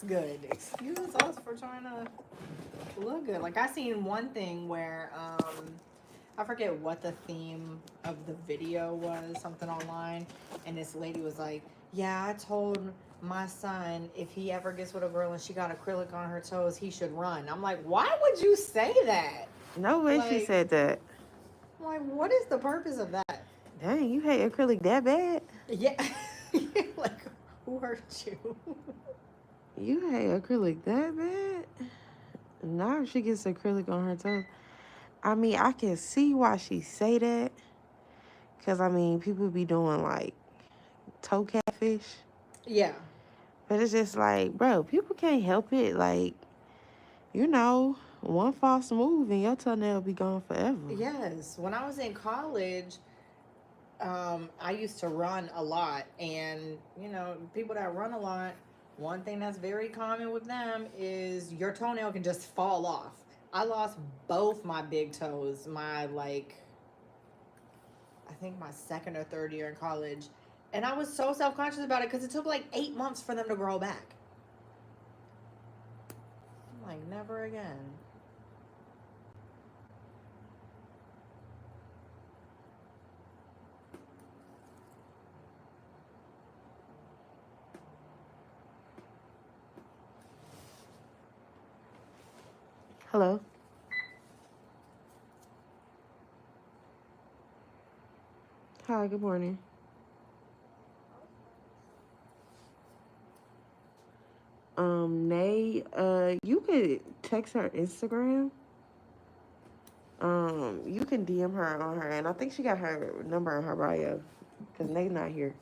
good. Excuse us for trying to look good. Like I seen one thing where I forget what the theme of the video was, something online, and this lady was like, "Yeah, I told my son if he ever gets with a girl and she got acrylic on her toes, he should run." I'm like, "Why would you say that? No way she Like, said that. I'm like, what is the purpose of that?" Dang, you hate acrylic that bad? Yeah, like who hurt you? You hate acrylic that bad? Now if she gets acrylic on her toes. I mean, I can see why she say that. Because, I mean, people be doing, like, toe catfish. Yeah. But it's just like, bro, people can't help it. Like, one false move and your toenail be gone forever. Yes. When I was in college, I used to run a lot, and people that run a lot, one thing that's very common with them is your toenail can just fall off. I lost both my big toes, I think my second or third year in college, and I was so self conscious about it because it took like 8 months for them to grow back. I'm like, never again. Hello? Hi, good morning. Nay, you could text her Instagram. You can DM her on her, and I think she got her number in her bio, because Nay's not here.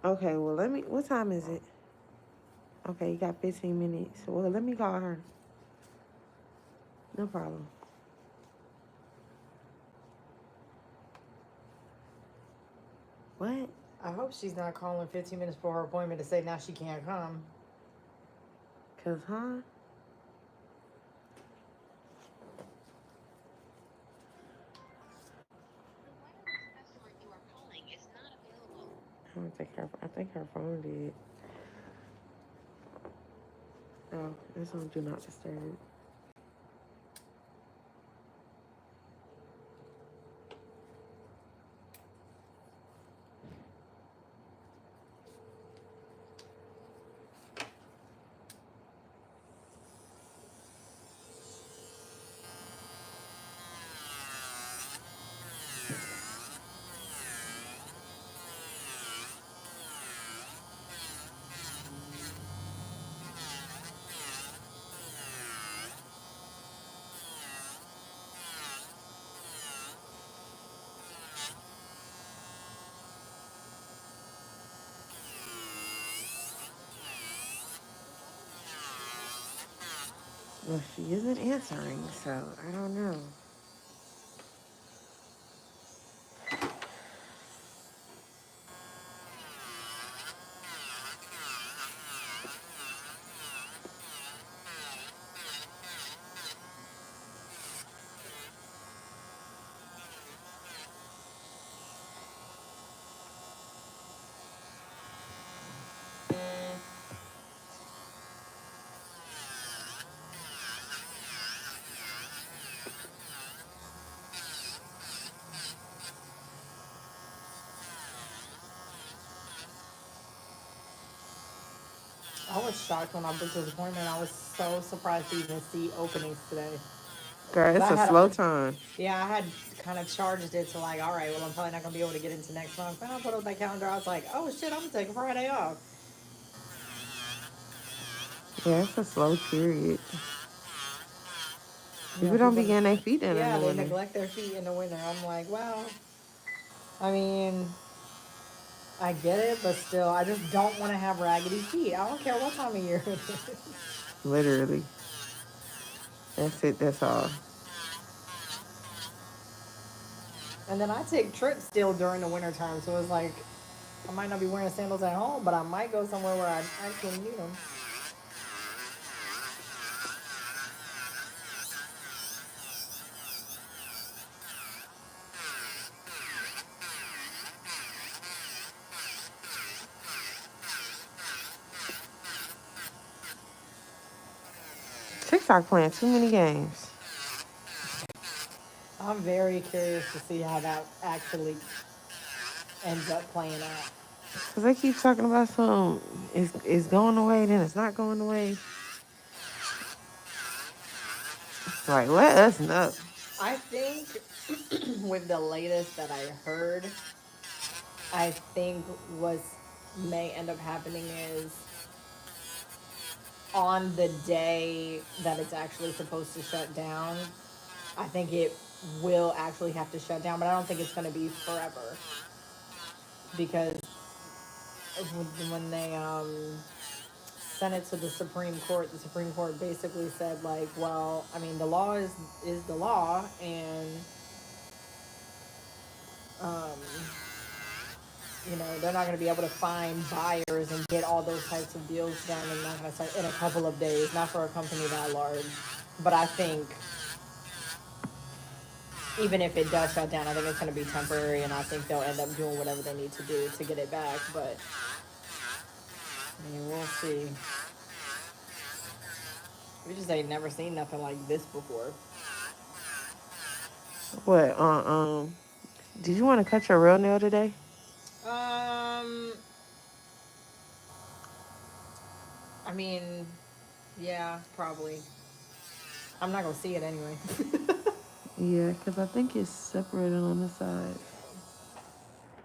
Okay, well, what time is it? Okay, you got 15 minutes. Well, let me call her. No problem. What? I hope she's not calling 15 minutes before her appointment to say now she can't come. Cause, huh? I think her phone did. Oh, it's on Do Not Disturb. Well, she isn't answering, so I don't know. I was shocked when I booked this appointment. I was so surprised to even see openings today. Girl, 'Cause it's a slow time. I had kind of charged it to like, all right, well, I'm probably not gonna be able to get into next month. Then I put up my calendar. I was like, oh shit, I'm gonna take a Friday off. Yeah, it's a slow period. People don't People, be getting their feet in yeah, the they winter. neglect their feet in the winter. I'm like, well, I mean, I get it, but still, I just don't want to have raggedy feet. I don't care what time of year it is. Literally. That's it, that's all. And then I take trips still during the winter time, so it's like I might not be wearing sandals at home, but I might go somewhere where I actually need them. TikTok playing too many games. I'm very curious to see how that actually ends up playing out. Because they keep talking about some, it's going away, then it's not going away. Like, let us know. I think with the latest that I heard, I think what may end up happening is on the day that it's actually supposed to shut down, I think it will actually have to shut down, but I don't think it's going to be forever because when they sent it to the Supreme Court basically said like, well, I mean, the law is the law, and um, you know, they're not going to be able to find buyers and get all those types of deals done and not going to start in a couple of days, not for a company that large. But I think even if it does shut down, I think it's going to be temporary, and I think they'll end up doing whatever they need to do to get it back. But I mean, we'll see. We just ain't never seen nothing like this before. What, did you want to cut your real nail today? Um, I mean, yeah, probably. I'm not gonna see it anyway. Yeah, because I think it's separated on the side.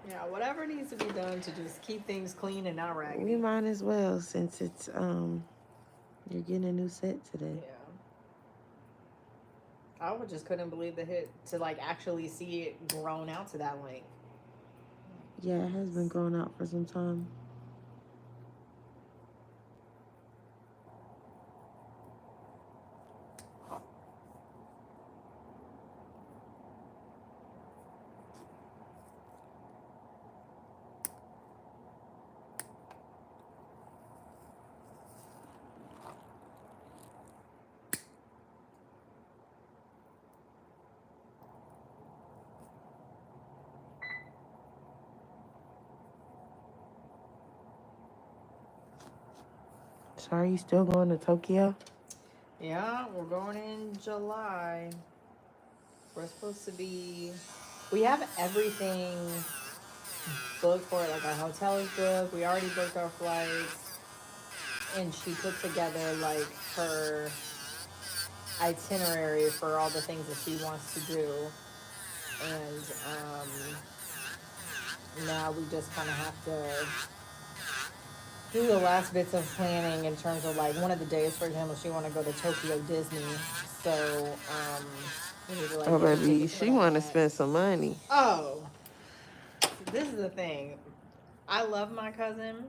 Yeah, whatever needs to be done to just keep things clean and not We raggedy. might as well, since it's, you're getting a new set today. Yeah. I would just couldn't believe the hit to like actually see it grown out to that length. Yeah, it has been growing out for some time. So are you still going to Tokyo? Yeah, we're going in July. We're supposed to be. We have everything booked for it. Like our hotel is booked. We already booked our flights, and she put together like her itinerary for all the things that she wants to do. And now we just kind of have to do the last bits of planning in terms of like one of the days, for example, she want to go to Tokyo Disney, so we need to like Oh, get her baby, tickets for she want to that. spend some money. Oh, this is the thing. I love my cousin,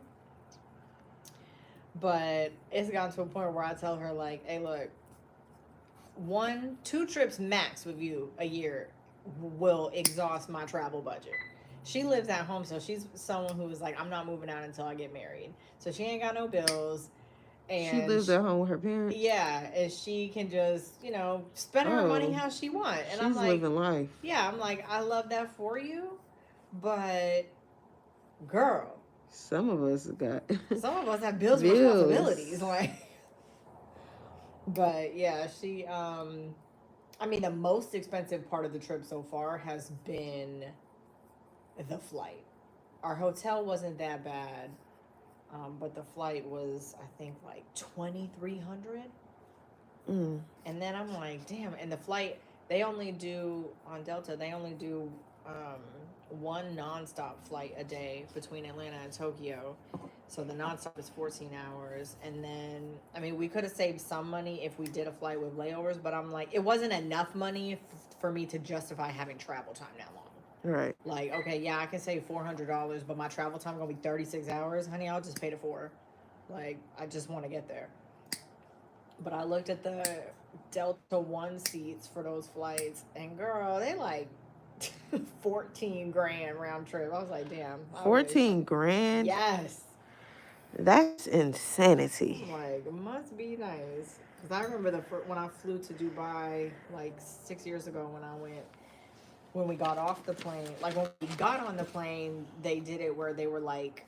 but it's gotten to a point where I tell her like, "Hey, look, 2 trips max with you a year will exhaust my travel budget." She lives at home, so she's someone who is like, I'm not moving out until I get married. So she ain't got no bills. She And lives at home with her parents? yeah, and she can just, you know, spend her money how she want. And I'm She's like, living life. yeah, I'm like, I love that for you, but girl, some of us have bills and responsibilities, like. But yeah, she I mean, the most expensive part of the trip so far has been the flight. Our hotel wasn't that bad, but the flight was, I think, like 2,300. And then I'm like, damn. And the flight, they only do on Delta. They only do one nonstop flight a day between Atlanta and Tokyo. So the nonstop is 14 hours. And then, I mean, we could have saved some money if we did a flight with layovers, but I'm like, it wasn't enough money for me to justify having travel time that long. Right. Like, okay, yeah, I can save $400, but my travel time gonna be 36 hours. Honey, I'll just pay the 4. Like, I just want to get there. But I looked at the Delta One seats for those flights, and girl, they like 14 grand round trip. I was like, damn. 14 grand? Yes. That's insanity. Like, must be nice. Because I remember when I flew to Dubai like 6 years ago when we got off the plane, like when we got on the plane, they did it where they were like,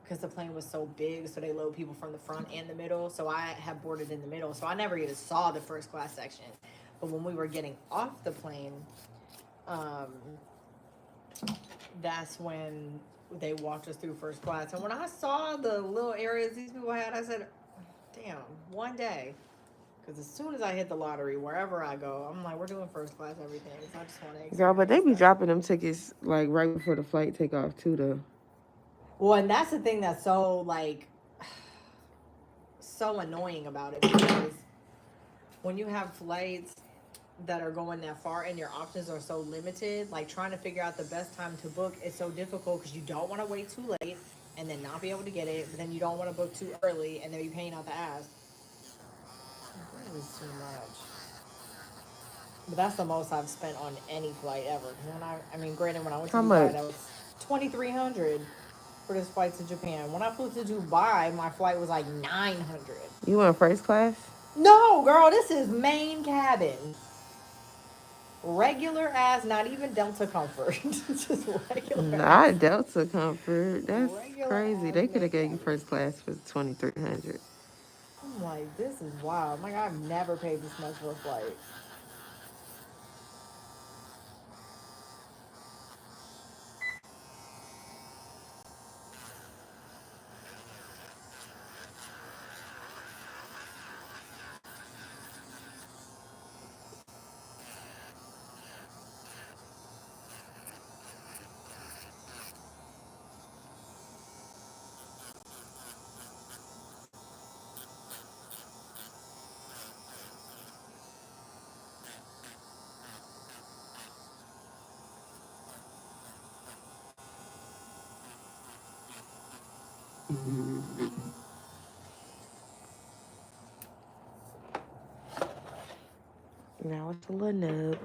because the plane was so big, so they load people from the front and the middle. So I had boarded in the middle, so I never even saw the first class section. But when we were getting off the plane, um, that's when they walked us through first class. And when I saw the little areas these people had, I said, damn, one day. Because as soon as I hit the lottery, wherever I go, I'm like, we're doing first class everything. So I just want to experience Girl, but they be that. dropping them tickets like right before the flight take off too, though. Well, and that's the thing that's so, like, so annoying about it, because when you have flights that are going that far and your options are so limited, like trying to figure out the best time to book is so difficult, because you don't want to wait too late and then not be able to get it, but then you don't want to book too early and then be paying out the ass. That is too much. But that's the most I've spent on any flight ever. When granted, when I went to How Dubai, much? that was 2,300 for this flight to Japan. When I flew to Dubai, my flight was like 900. You went first class? No, girl, this is main cabin. Regular ass, not even Delta Comfort. Just regular ass. Not Delta Comfort. That's Regular crazy. ass They could main have gave you cabin. first class for 2,300. I'm like, this is wild. Like, I've never paid this much for a flight. Now it's a little nub.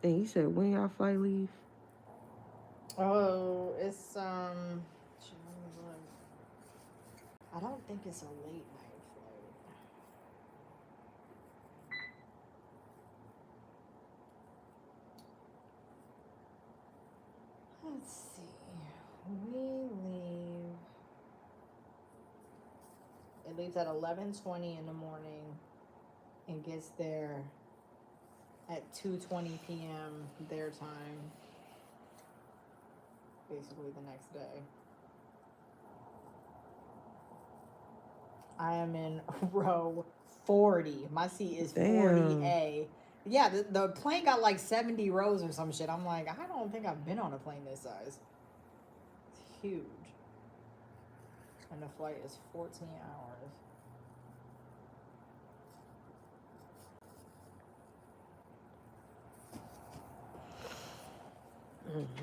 And you said when y'all flight leave? Oh, it's I don't think it's a late night flight. Let's see. We leave. It leaves at 11:20 in the morning and gets there at 2:20 p.m. their time. Basically the next day. I am in row 40. My seat is 40A. Yeah, the plane got like 70 rows or some shit. I'm like, I don't think I've been on a plane this size. It's huge. And the flight is 14 hours.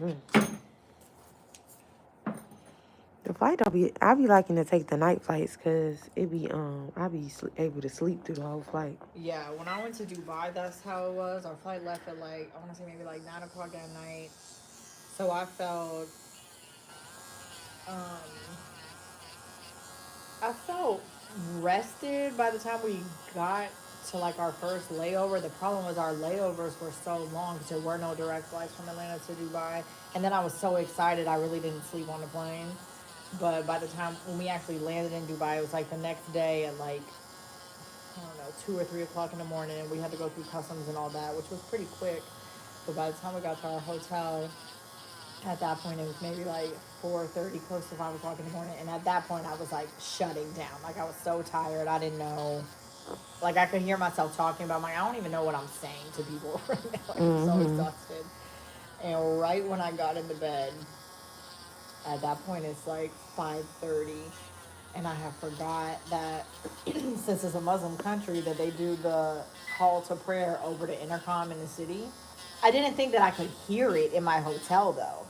Mm-hmm. The flight I be liking to take the night flights because it be I be able to sleep through the whole flight. Yeah, when I went to Dubai, that's how it was. Our flight left at like, I want to say maybe like 9 o'clock at night. So um, I felt rested by the time we got to like our first layover. The problem was our layovers were so long because there were no direct flights from Atlanta to Dubai. And then I was so excited, I really didn't sleep on the plane. But by the time when we actually landed in Dubai, it was like the next day at like, I don't know, 2 or 3 o'clock in the morning. We had to go through customs and all that, which was pretty quick. But by the time we got to our hotel, at that point it was maybe like 4:30, close to 5 o'clock in the morning. And at that point I was like shutting down. Like I was so tired. I didn't know. Like I could hear myself talking about. I'm like, I don't even know what I'm saying to people right now. Like I'm so Mm-hmm. exhausted. And right when I got into bed, at that point it's like 5:30, and I have forgot that since it's a Muslim country that they do the call to prayer over the intercom in the city. I didn't think that I could hear it in my hotel though,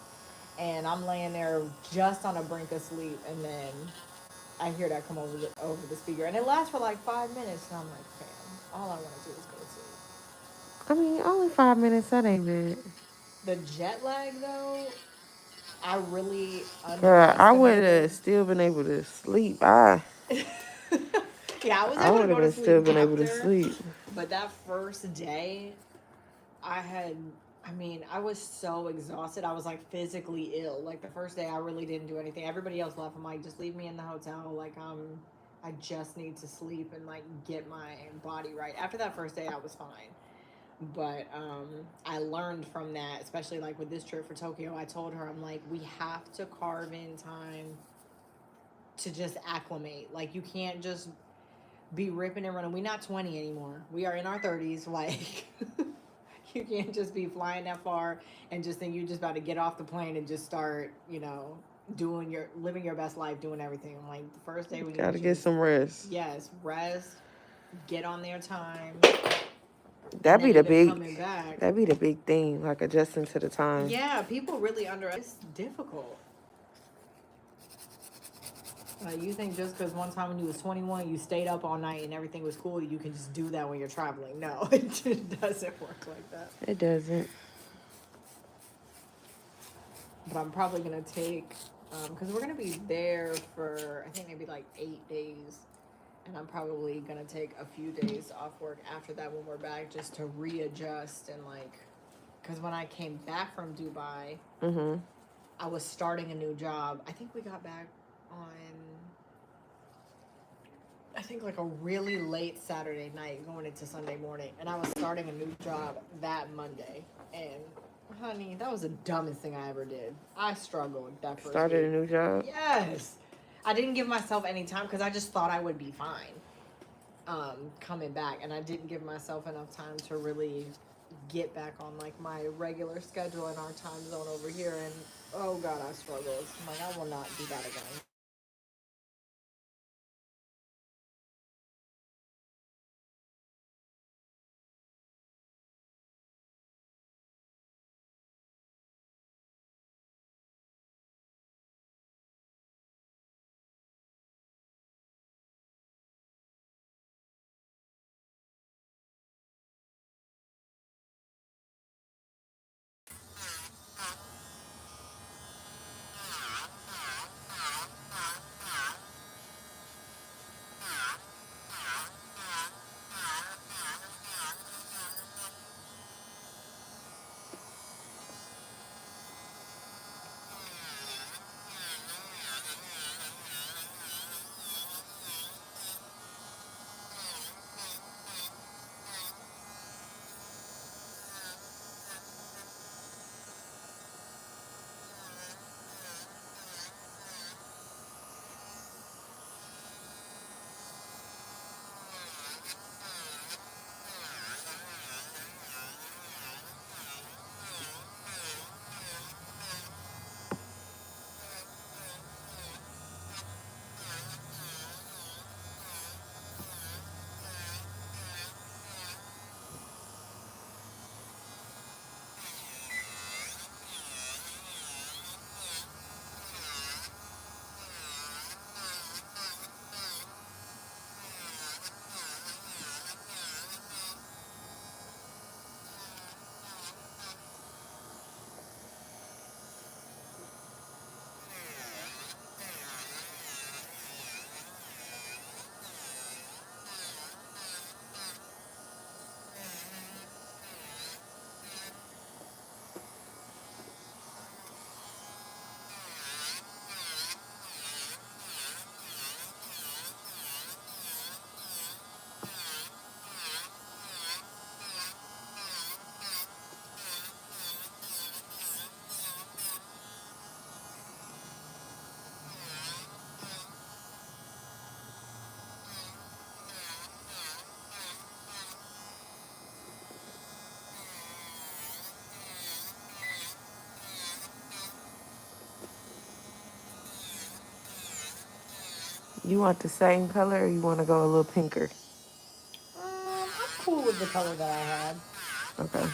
and I'm laying there just on the brink of sleep, and then I hear that come over the speaker, and it lasts for like 5 minutes, and I'm like, fam, all I want to do is go to sleep. I mean, only 5 minutes, that ain't bad. The jet lag though, I really Girl, I would underestimated. have still been able to sleep. Yeah, I was I able to would have go to been sleep still been able to after, sleep. but that first day, I had, I mean, I was so exhausted. I was like physically ill. Like the first day, I really didn't do anything. Everybody else left. I'm like, just leave me in the hotel. Like, I just need to sleep and like get my body right. After that first day, I was fine. But I learned from that, especially like with this trip for Tokyo. I told her, I'm like, we have to carve in time to just acclimate. Like, you can't just be ripping and running. We're not 20 anymore. We are in our 30s. Like, you can't just be flying that far and just think you're just about to get off the plane and just start, living your best life, doing everything. Like, the first day we need Gotta to get just, some rest. yes, rest, get on their time, and That then be the end up big, coming back. that be the big thing, like adjusting to the time. Yeah, people really it's difficult. You think just because one time when you was 21, you stayed up all night and everything was cool, you can just do that when you're traveling. No, it just doesn't work like that. It doesn't. But I'm probably going to take, because we're going to be there for, I think maybe like 8 days. And I'm probably going to take a few days off work after that when we're back just to readjust and like, because when I came back from Dubai, Mm-hmm. I was starting a new job. I think we got back on, I think like a really late Saturday night going into Sunday morning. And I was starting a new job that Monday. And honey, that was the dumbest thing I ever did. I struggled that first Started a week. new job. Yes. I didn't give myself any time because I just thought I would be fine coming back. And I didn't give myself enough time to really get back on like my regular schedule in our time zone over here. And oh God, I struggled. I'm like, I will not do that again. You want the same color or you want to go a little pinker? I'm cool with the color that I had. Okay.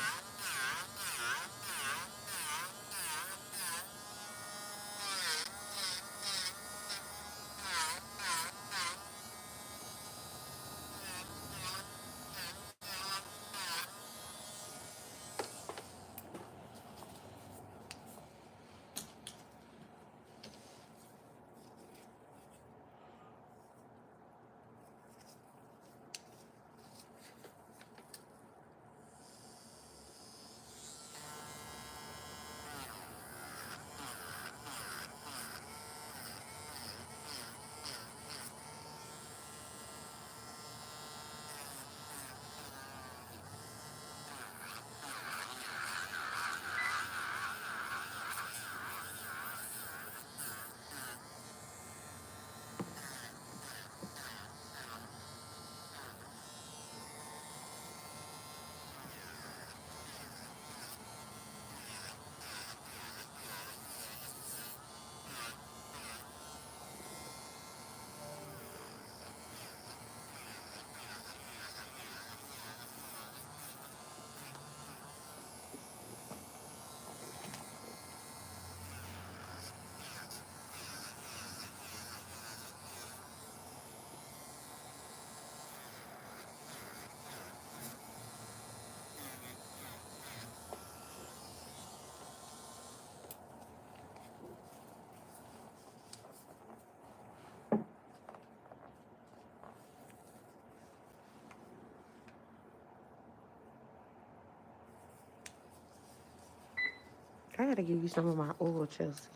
I gotta give you some of my oil, Chelsea.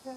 Okay.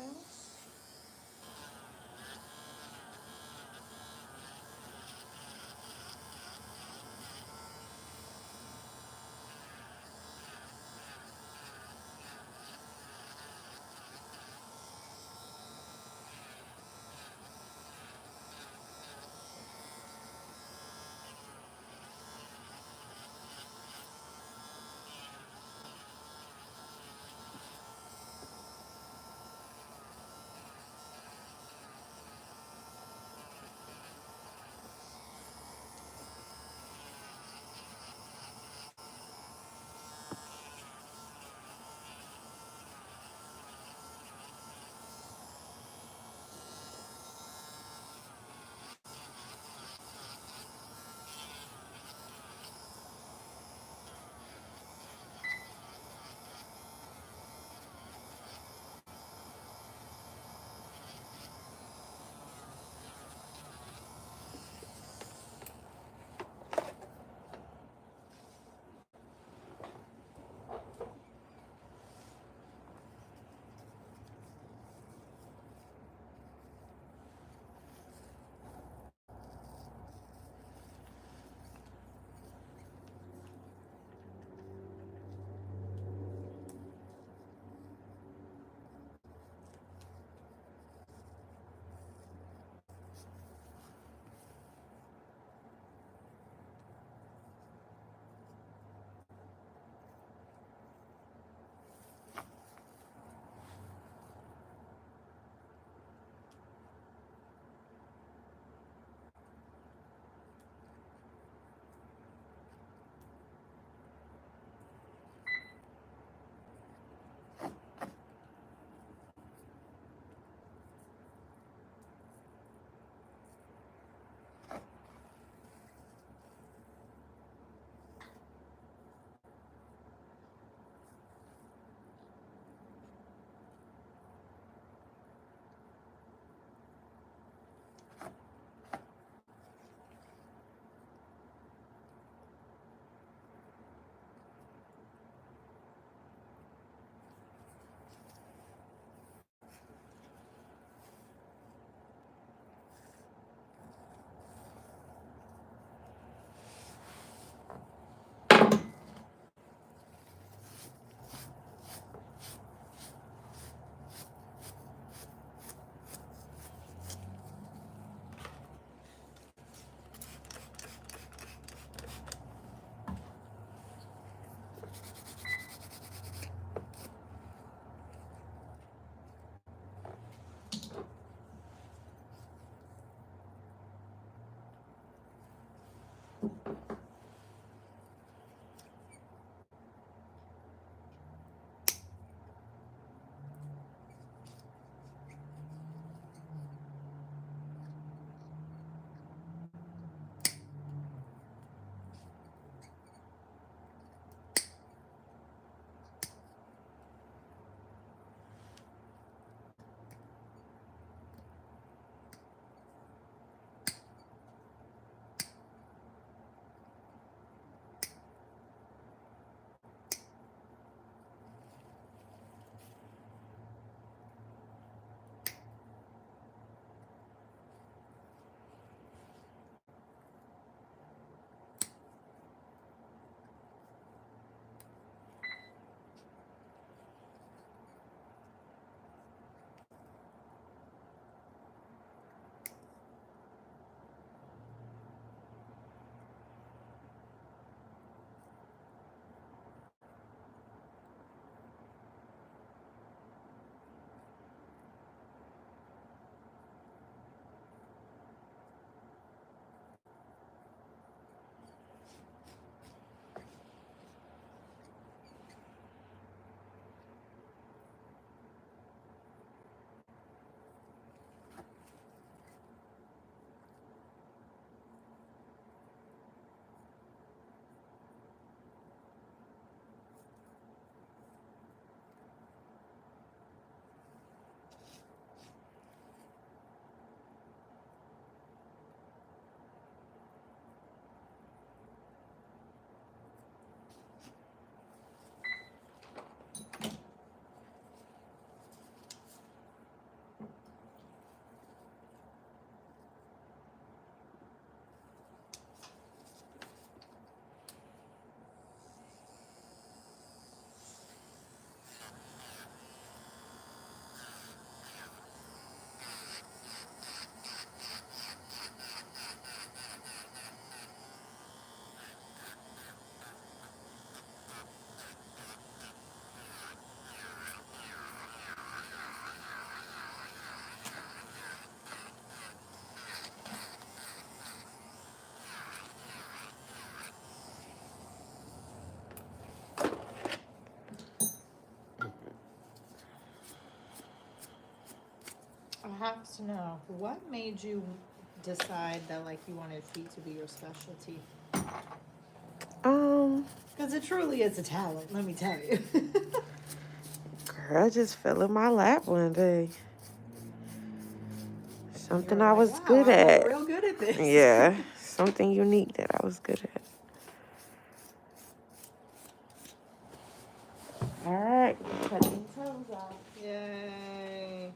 I have to know, what made you decide that like you wanted feet to be your specialty? Because it truly is a talent, let me tell you. Girl, just fell in my lap one day. Something I Like, was wow, good I'm like at. real good at this. Yeah, something unique that I was good at. All right, cutting toes off. Yay.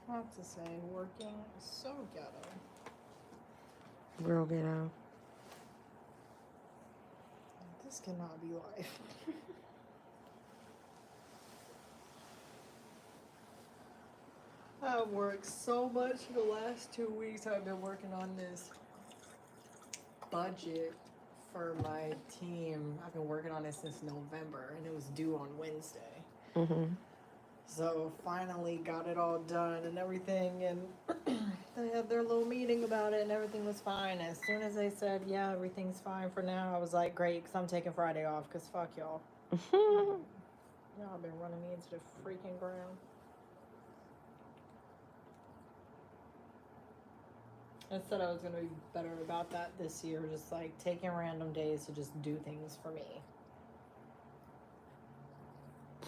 I have to say, working is so ghetto. Real ghetto. This cannot be life. I've worked so much the last 2 weeks. I've been working on this budget for my team. I've been working on it since November, and it was due on Wednesday. Mm-hmm. So finally got it all done and everything, and they had their little meeting about it, and everything was fine. As soon as they said, yeah, everything's fine for now, I was like, great, because I'm taking Friday off, because fuck y'all. Y'all have been running me into the freaking ground. I said I was going to be better about that this year, just like taking random days to just do things for me.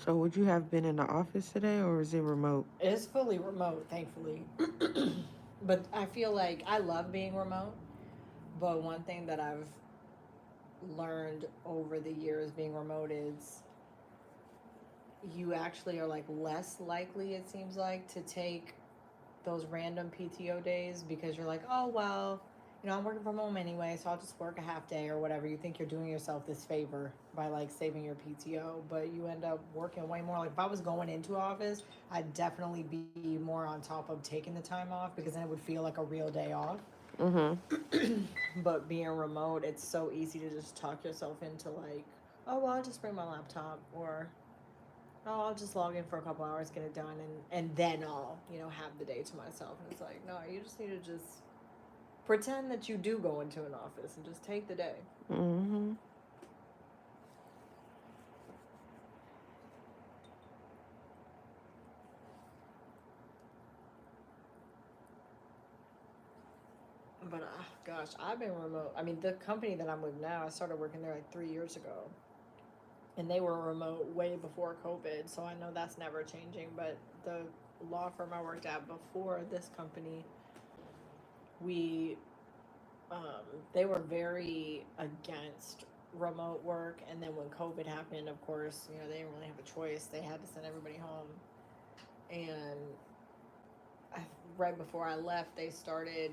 So would you have been in the office today, or is it remote? It's fully remote, thankfully. But I feel like I love being remote. But one thing that I've learned over the years being remote is you actually are like less likely, it seems like, to take those random PTO days, because you're like, oh, well, you know, I'm working from home anyway, so I'll just work a half day or whatever. You think you're doing yourself this favor by like saving your PTO, but you end up working way more. Like if I was going into office, I'd definitely be more on top of taking the time off, because then it would feel like a real day off. Mm-hmm. But being remote, it's so easy to just talk yourself into like, oh, well, I'll just bring my laptop, or oh, I'll just log in for a couple hours, get it done, and then I'll, you know, have the day to myself. And it's like, no, you just need to just pretend that you do go into an office and just take the day. Mm-hmm. But gosh, I've been remote. I mean, the company that I'm with now, I started working there like 3 years ago, and they were remote way before COVID. So I know that's never changing. But the law firm I worked at before this company, we they were very against remote work. And then when COVID happened, of course, you know, they didn't really have a choice. They had to send everybody home. And right before I left, they started,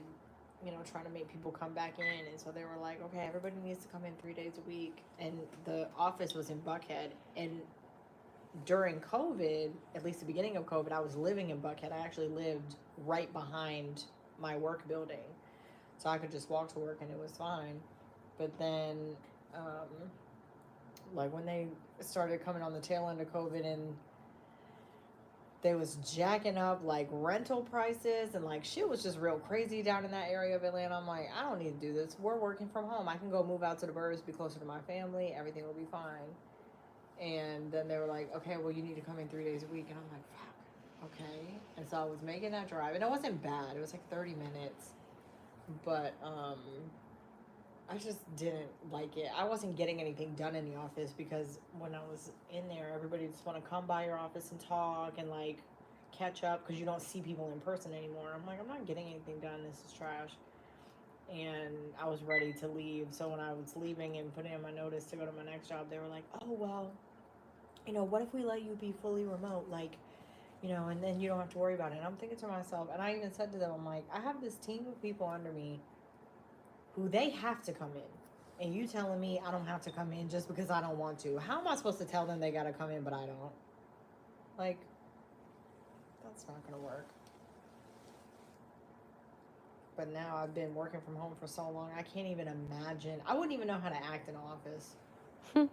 you know, trying to make people come back in. And so they were like, okay, everybody needs to come in 3 days a week. And the office was in Buckhead. And during COVID, at least the beginning of COVID, I was living in Buckhead. I actually lived right behind my work building. So I could just walk to work and it was fine. But then, like when they started coming on the tail end of COVID, and they was jacking up like rental prices, and like shit was just real crazy down in that area of Atlanta. I'm like, I don't need to do this. We're working from home. I can go move out to the burbs, be closer to my family. Everything will be fine. And then they were like, okay, well, you need to come in 3 days a week. And I'm like, fuck, okay. And so I was making that drive, and it wasn't bad. It was like 30 minutes. But I just didn't like it. I wasn't getting anything done in the office, because when I was in there, everybody just want to come by your office and talk and like catch up, because you don't see people in person anymore. I'm like, I'm not getting anything done. This is trash. And I was ready to leave. So when I was leaving and putting in my notice to go to my next job, they were like, oh, well, you know, what if we let you be fully remote? Like, you know, and then you don't have to worry about it. And I'm thinking to myself, and I even said to them, I'm like, I have this team of people under me who they have to come in. And you telling me I don't have to come in just because I don't want to. How am I supposed to tell them they got to come in, but I don't? Like, that's not going to work. But now I've been working from home for so long, I can't even imagine. I wouldn't even know how to act in office. I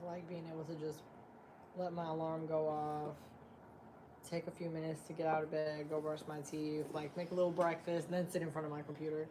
like being able to just let my alarm go off, take a few minutes to get out of bed, go brush my teeth, like make a little breakfast, and then sit in front of my computer.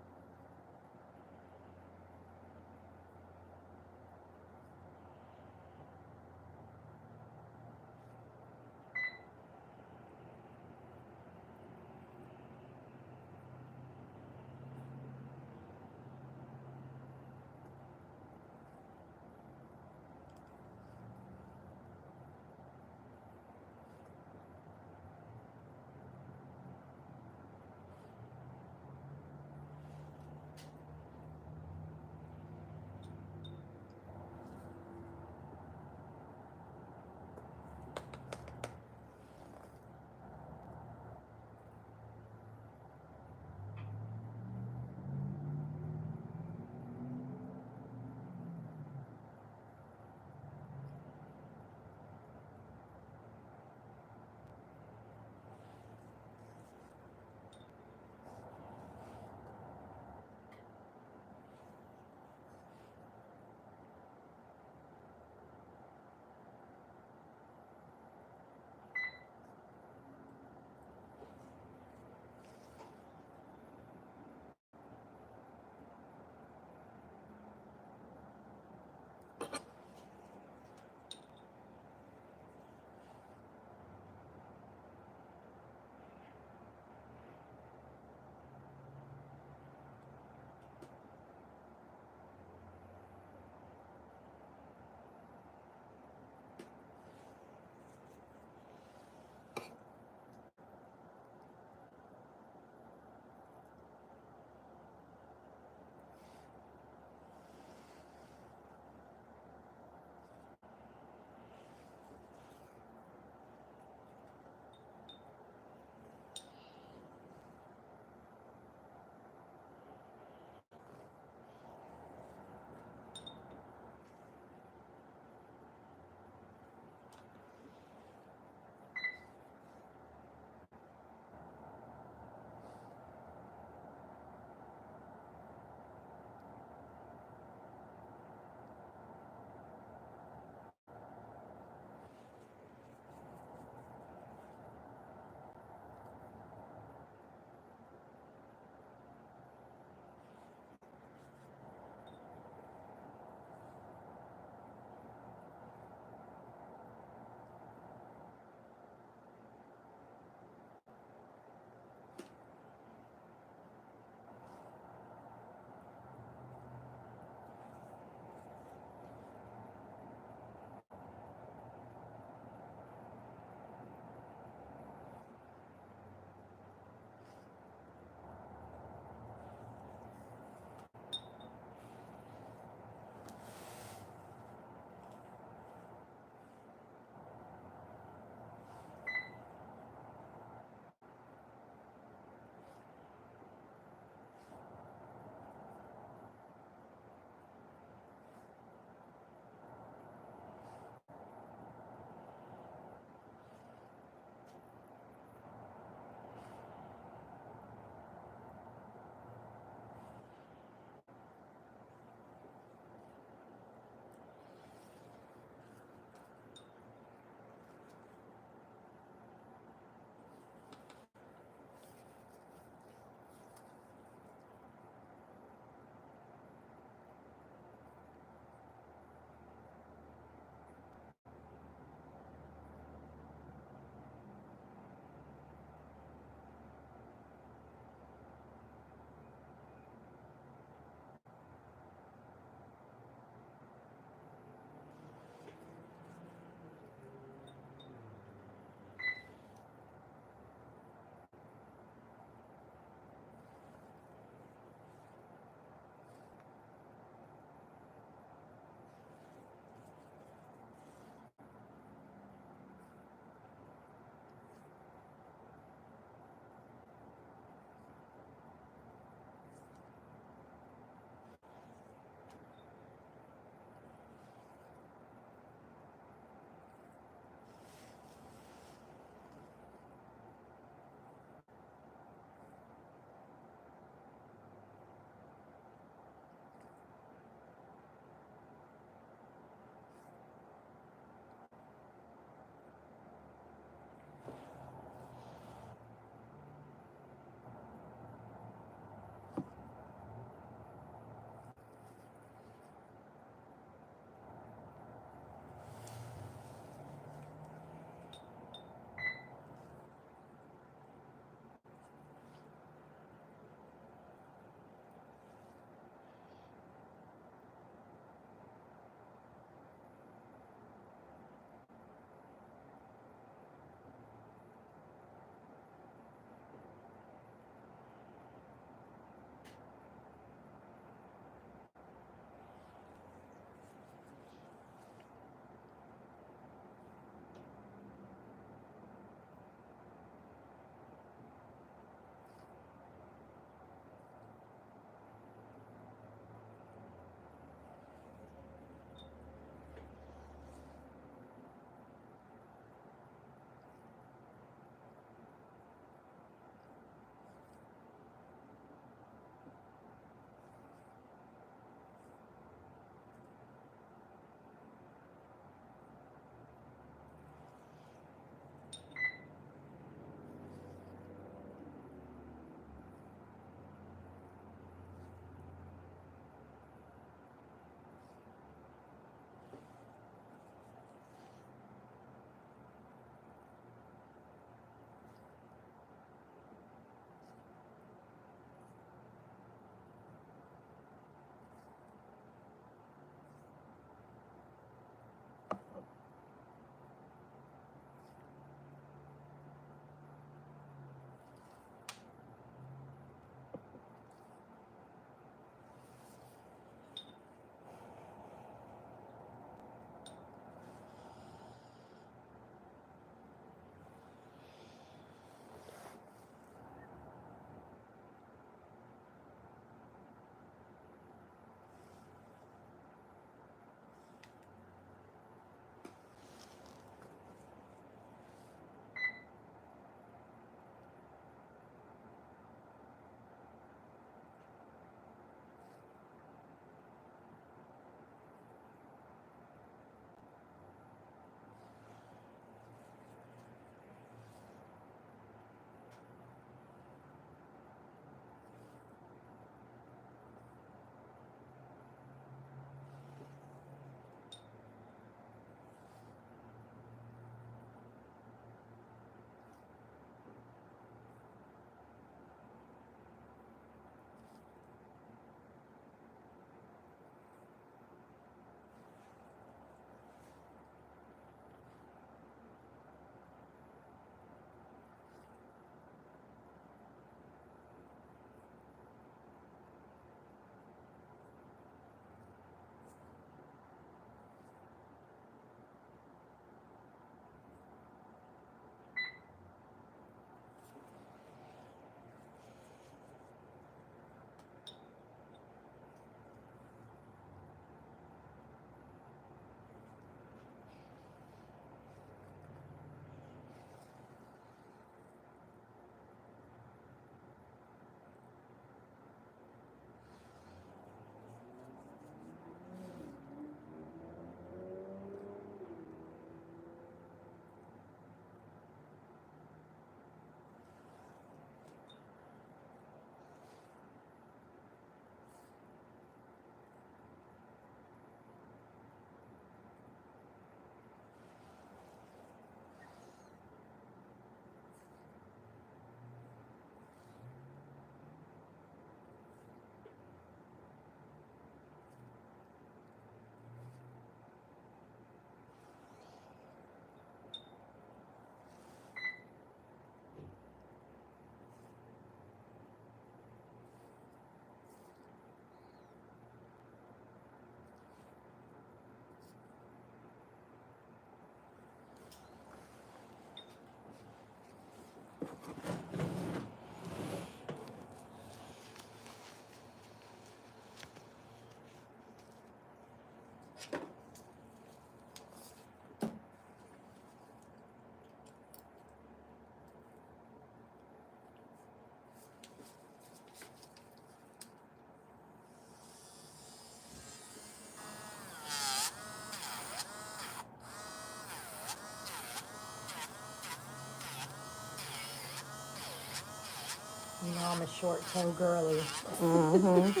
You know I'm a short toe girly. Mm-hmm.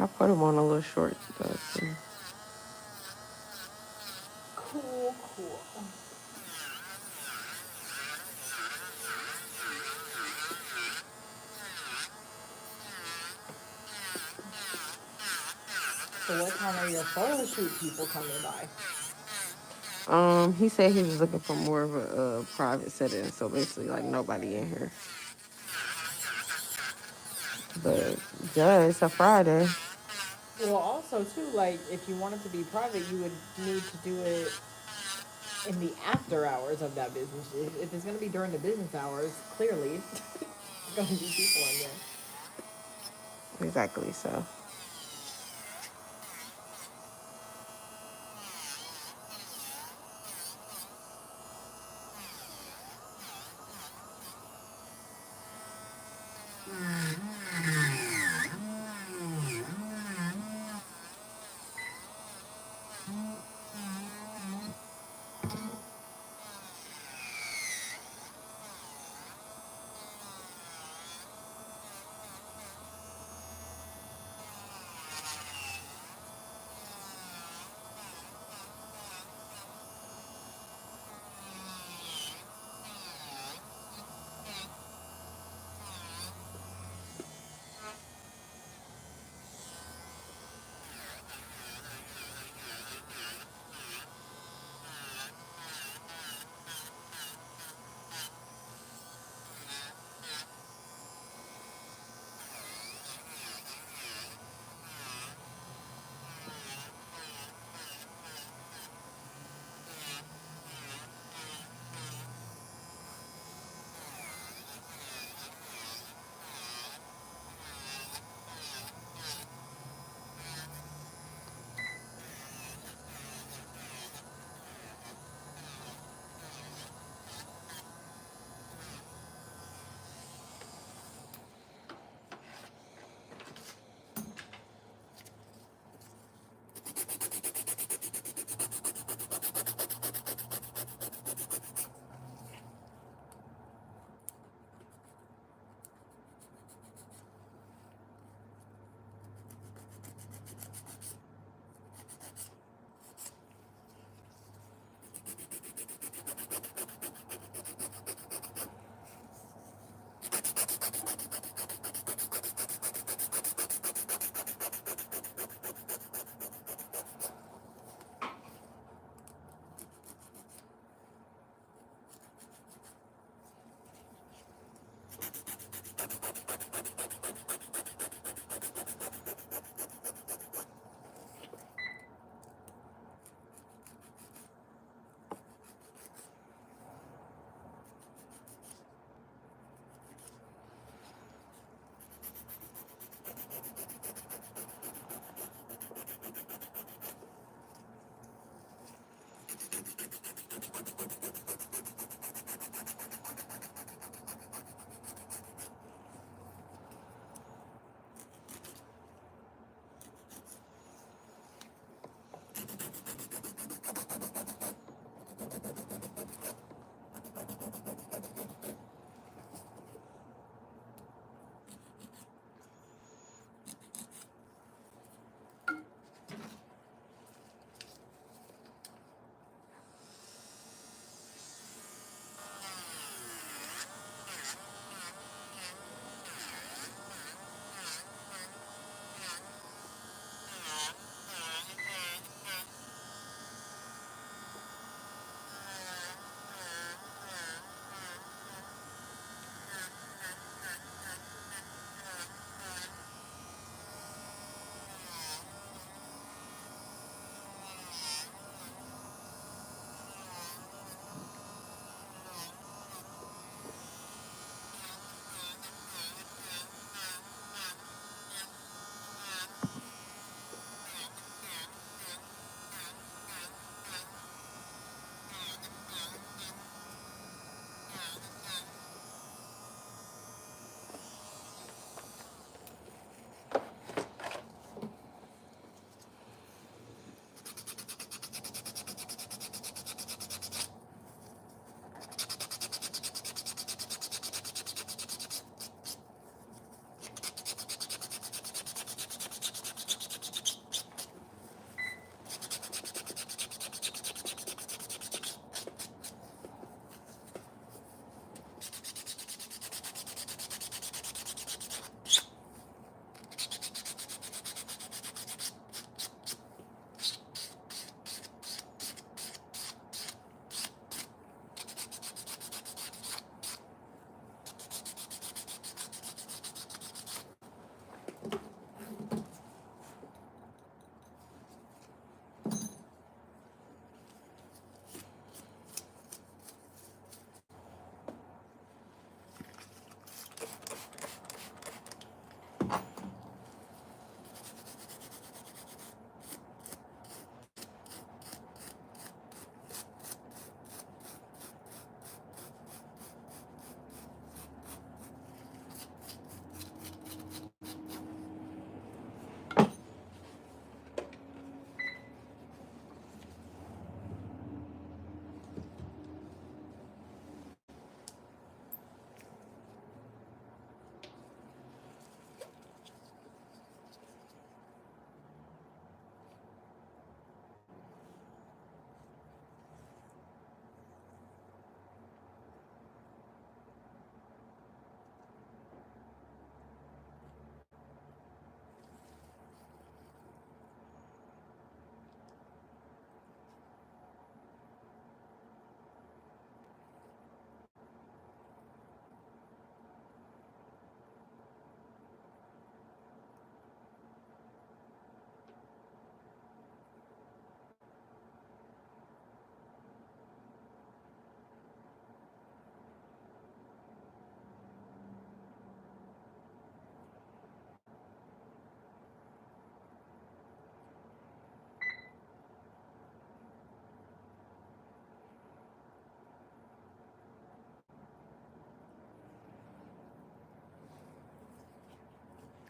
I put them on a little short though too. Cool, cool. So what time are your photo shoot people coming by? He said he was looking for more of a private setting, so basically like nobody in here. But duh, it's a Friday. Well, also too, like if you want it to be private, you would need to do it in the after hours of that business. If it's gonna be during the business hours, clearly, there's gonna be people in there. Exactly. So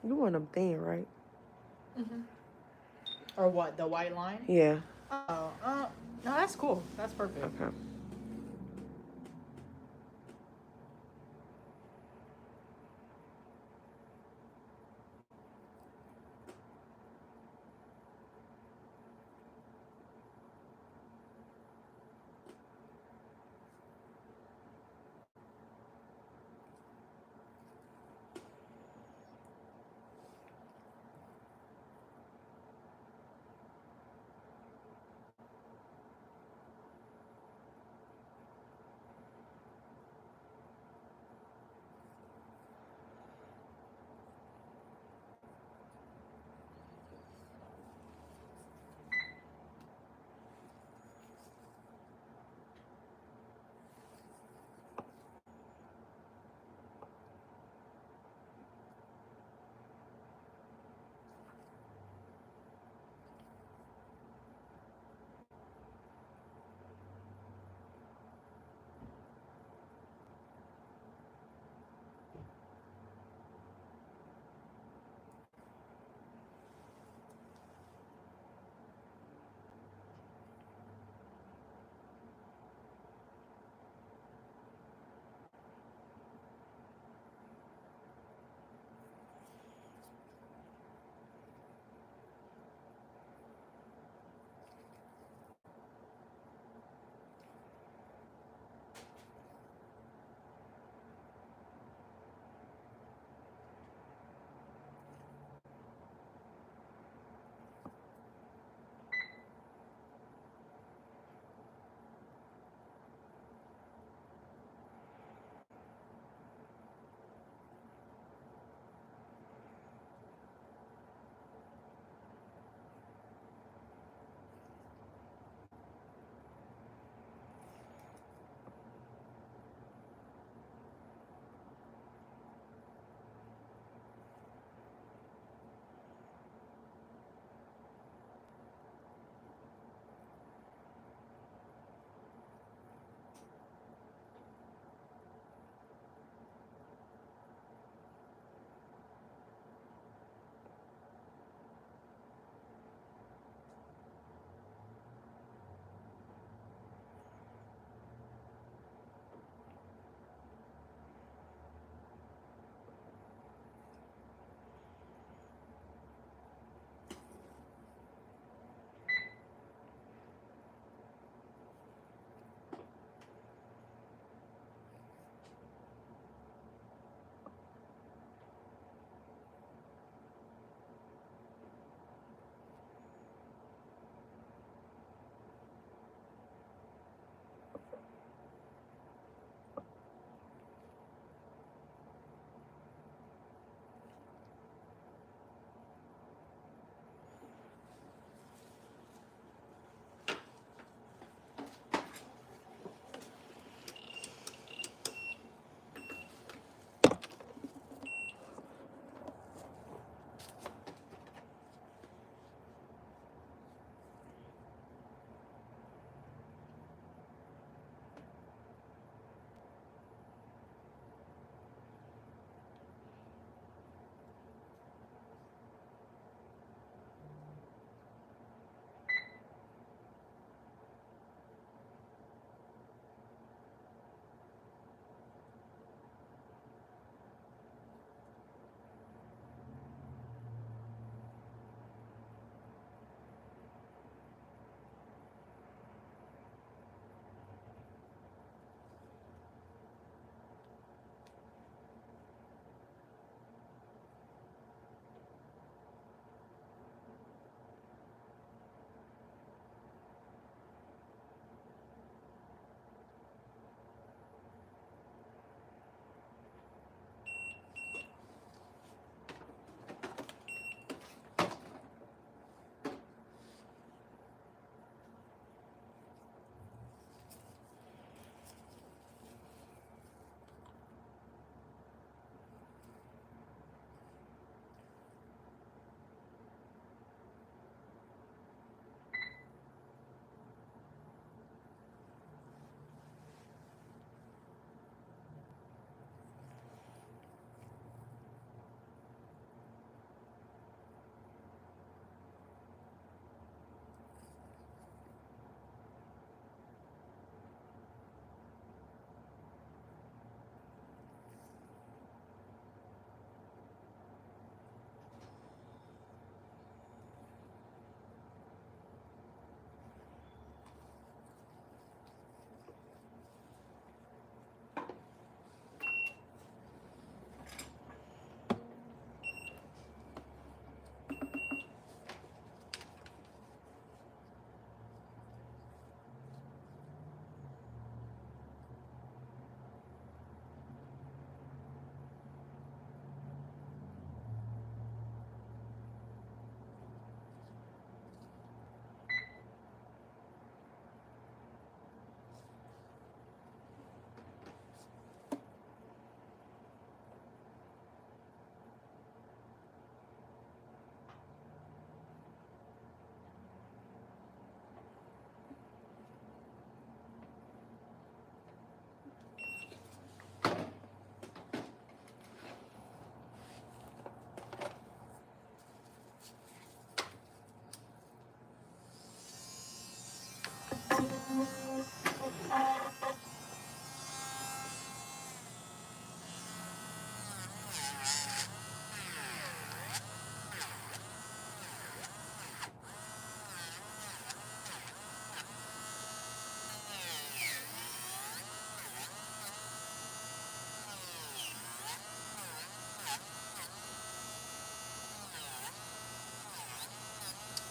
You want them thin, right? Mm-hmm. Or what? The white line? Yeah. Oh, no, that's cool. That's perfect. Okay.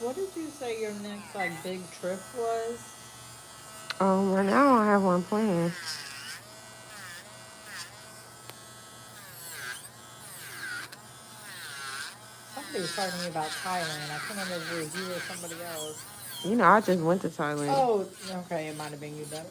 What did you say your next like big trip was? Right now I don't have one planned. Somebody was talking to me about Thailand. I can't remember if it was you or somebody else. You know, I just went to Thailand. Oh, okay, it might have been you better.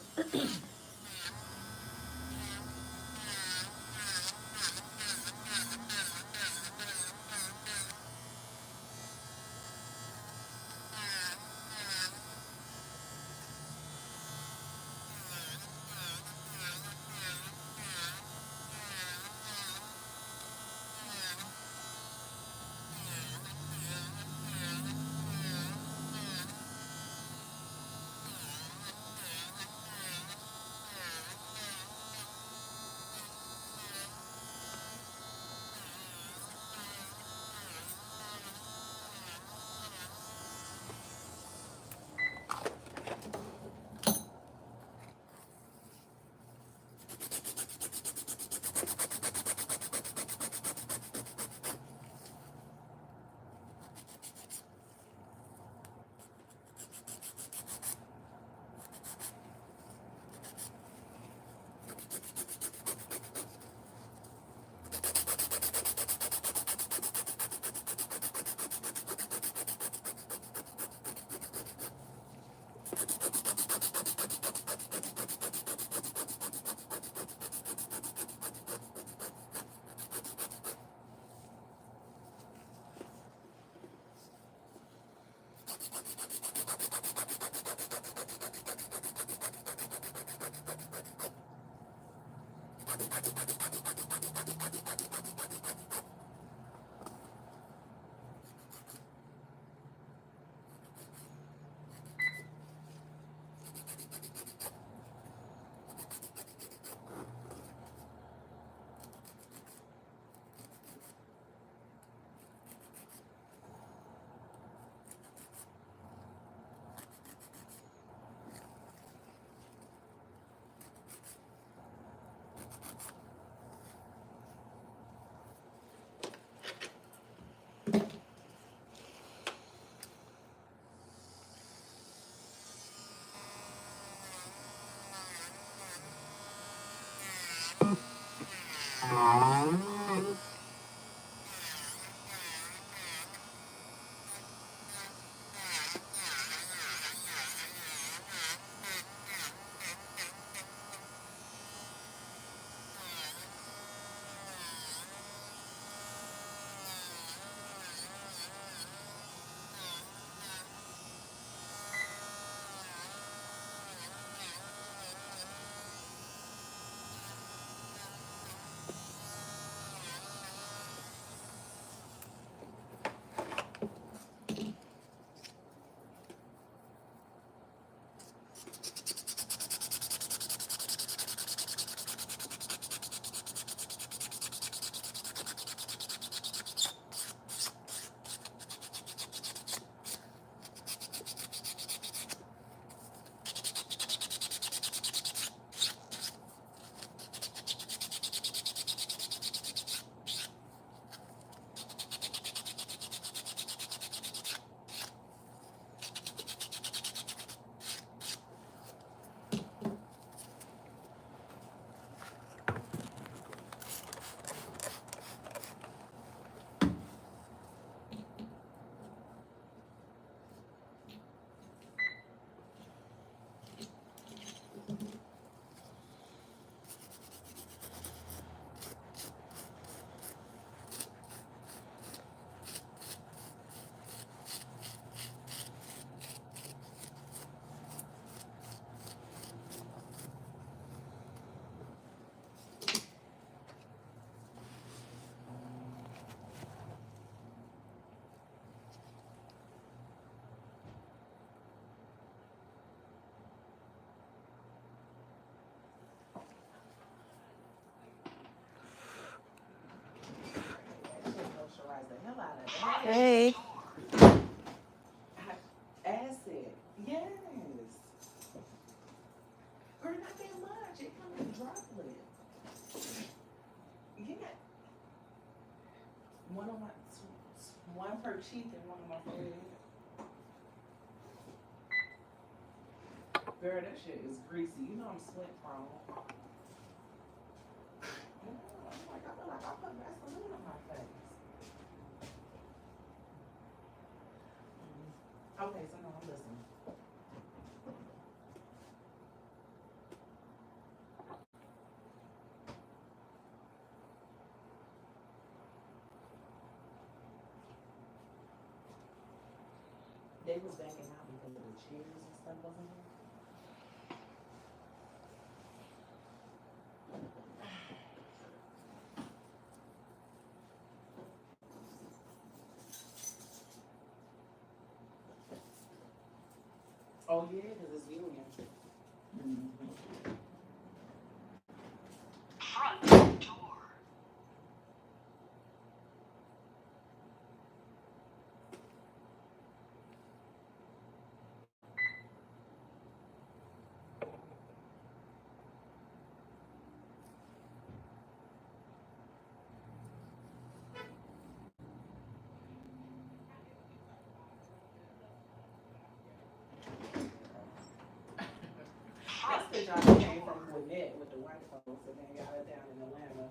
Hey. Acid. Yes. Or not that much. It comes in droplets. Yeah. One on my, one per cheek and one on my forehead. Girl, that shit is greasy. You know I'm sweat prone. Yeah, I'm like, I feel like I put Vaseline on my face. Okay, so no, I'm listening. They was backing out because of the chairs and stuff, wasn't it? Oh yeah, because it's union. Front door. That's Front because y'all door. came from Gwinnett with the white folks and then got it down in Atlanta.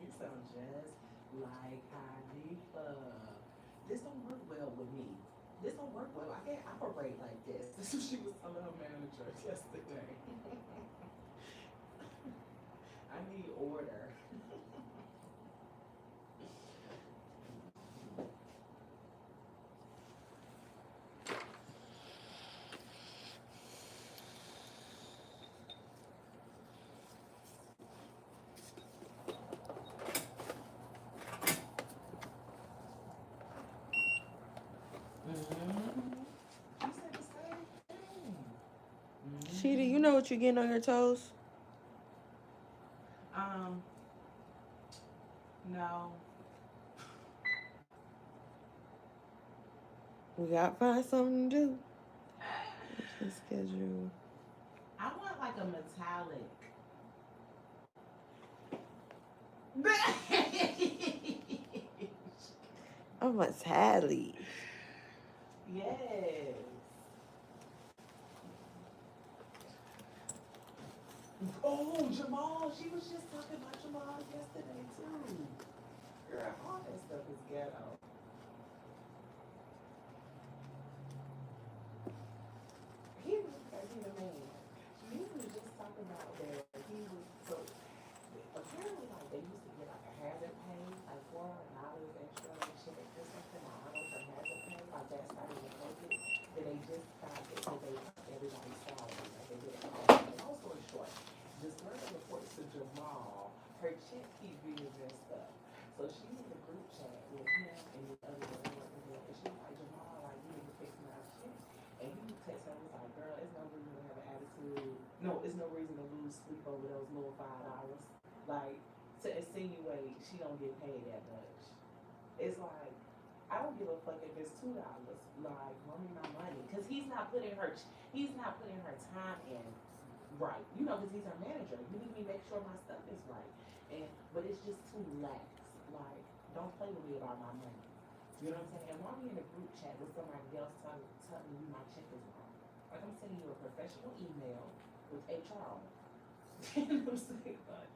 You sound just like Khalifa. This don't work well with me. This don't work well. I can't operate like this. This is what she was telling her manager yesterday. I need order. She said the same thing. Sheeta, you know what you're getting on your toes? No. We gotta find something to do. Let's schedule. I want like a metallic. I'm a Sally. Yes. Oh, Jamal. She was just talking about Jamal yesterday too. Girl, all that stuff is ghetto. He was the man. He was just talking about that he was so apparently like they used to get like a hazard pay, like $400 extra on a check or something. I don't know for hazard pay, like that started with COVID. Then they just stopped it so they upped everybody's salary. Like they did it all. Long story short, this girl reports to Jamal, her check keep being messed up. So she's in the group chat with him and the other girl working there, and she's like, Jamal, like you need to fix my shit. And he texts her and was like, girl, it's no reason to have an attitude. No, it's no reason to lose sleep over those little $5. Like, to insinuate she don't get paid that much. It's like, I don't give a fuck if it's $2. Like, run me my money. Because he's not putting her time in right. You know, because he's her manager. You need me to make sure my stuff is right. But it's just too lax. Like, don't play with me about my money. You know what I'm saying? And why we in a group chat with somebody else telling you my check is wrong? Like, I'm sending you a professional email with HR on it. You know what I'm saying? But,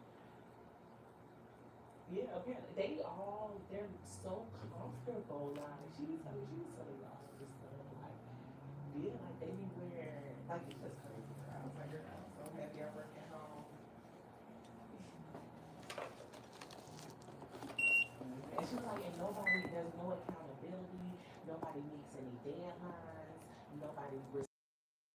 yeah, apparently, they're so comfortable. Like, she was telling me all this stuff. Like, yeah, like, they be wearing, like, it's just crazy, girl. I was like, girl, I'm so happy I work at home. And she was like, and nobody does there's no accountability. Nobody meets any deadlines. Nobody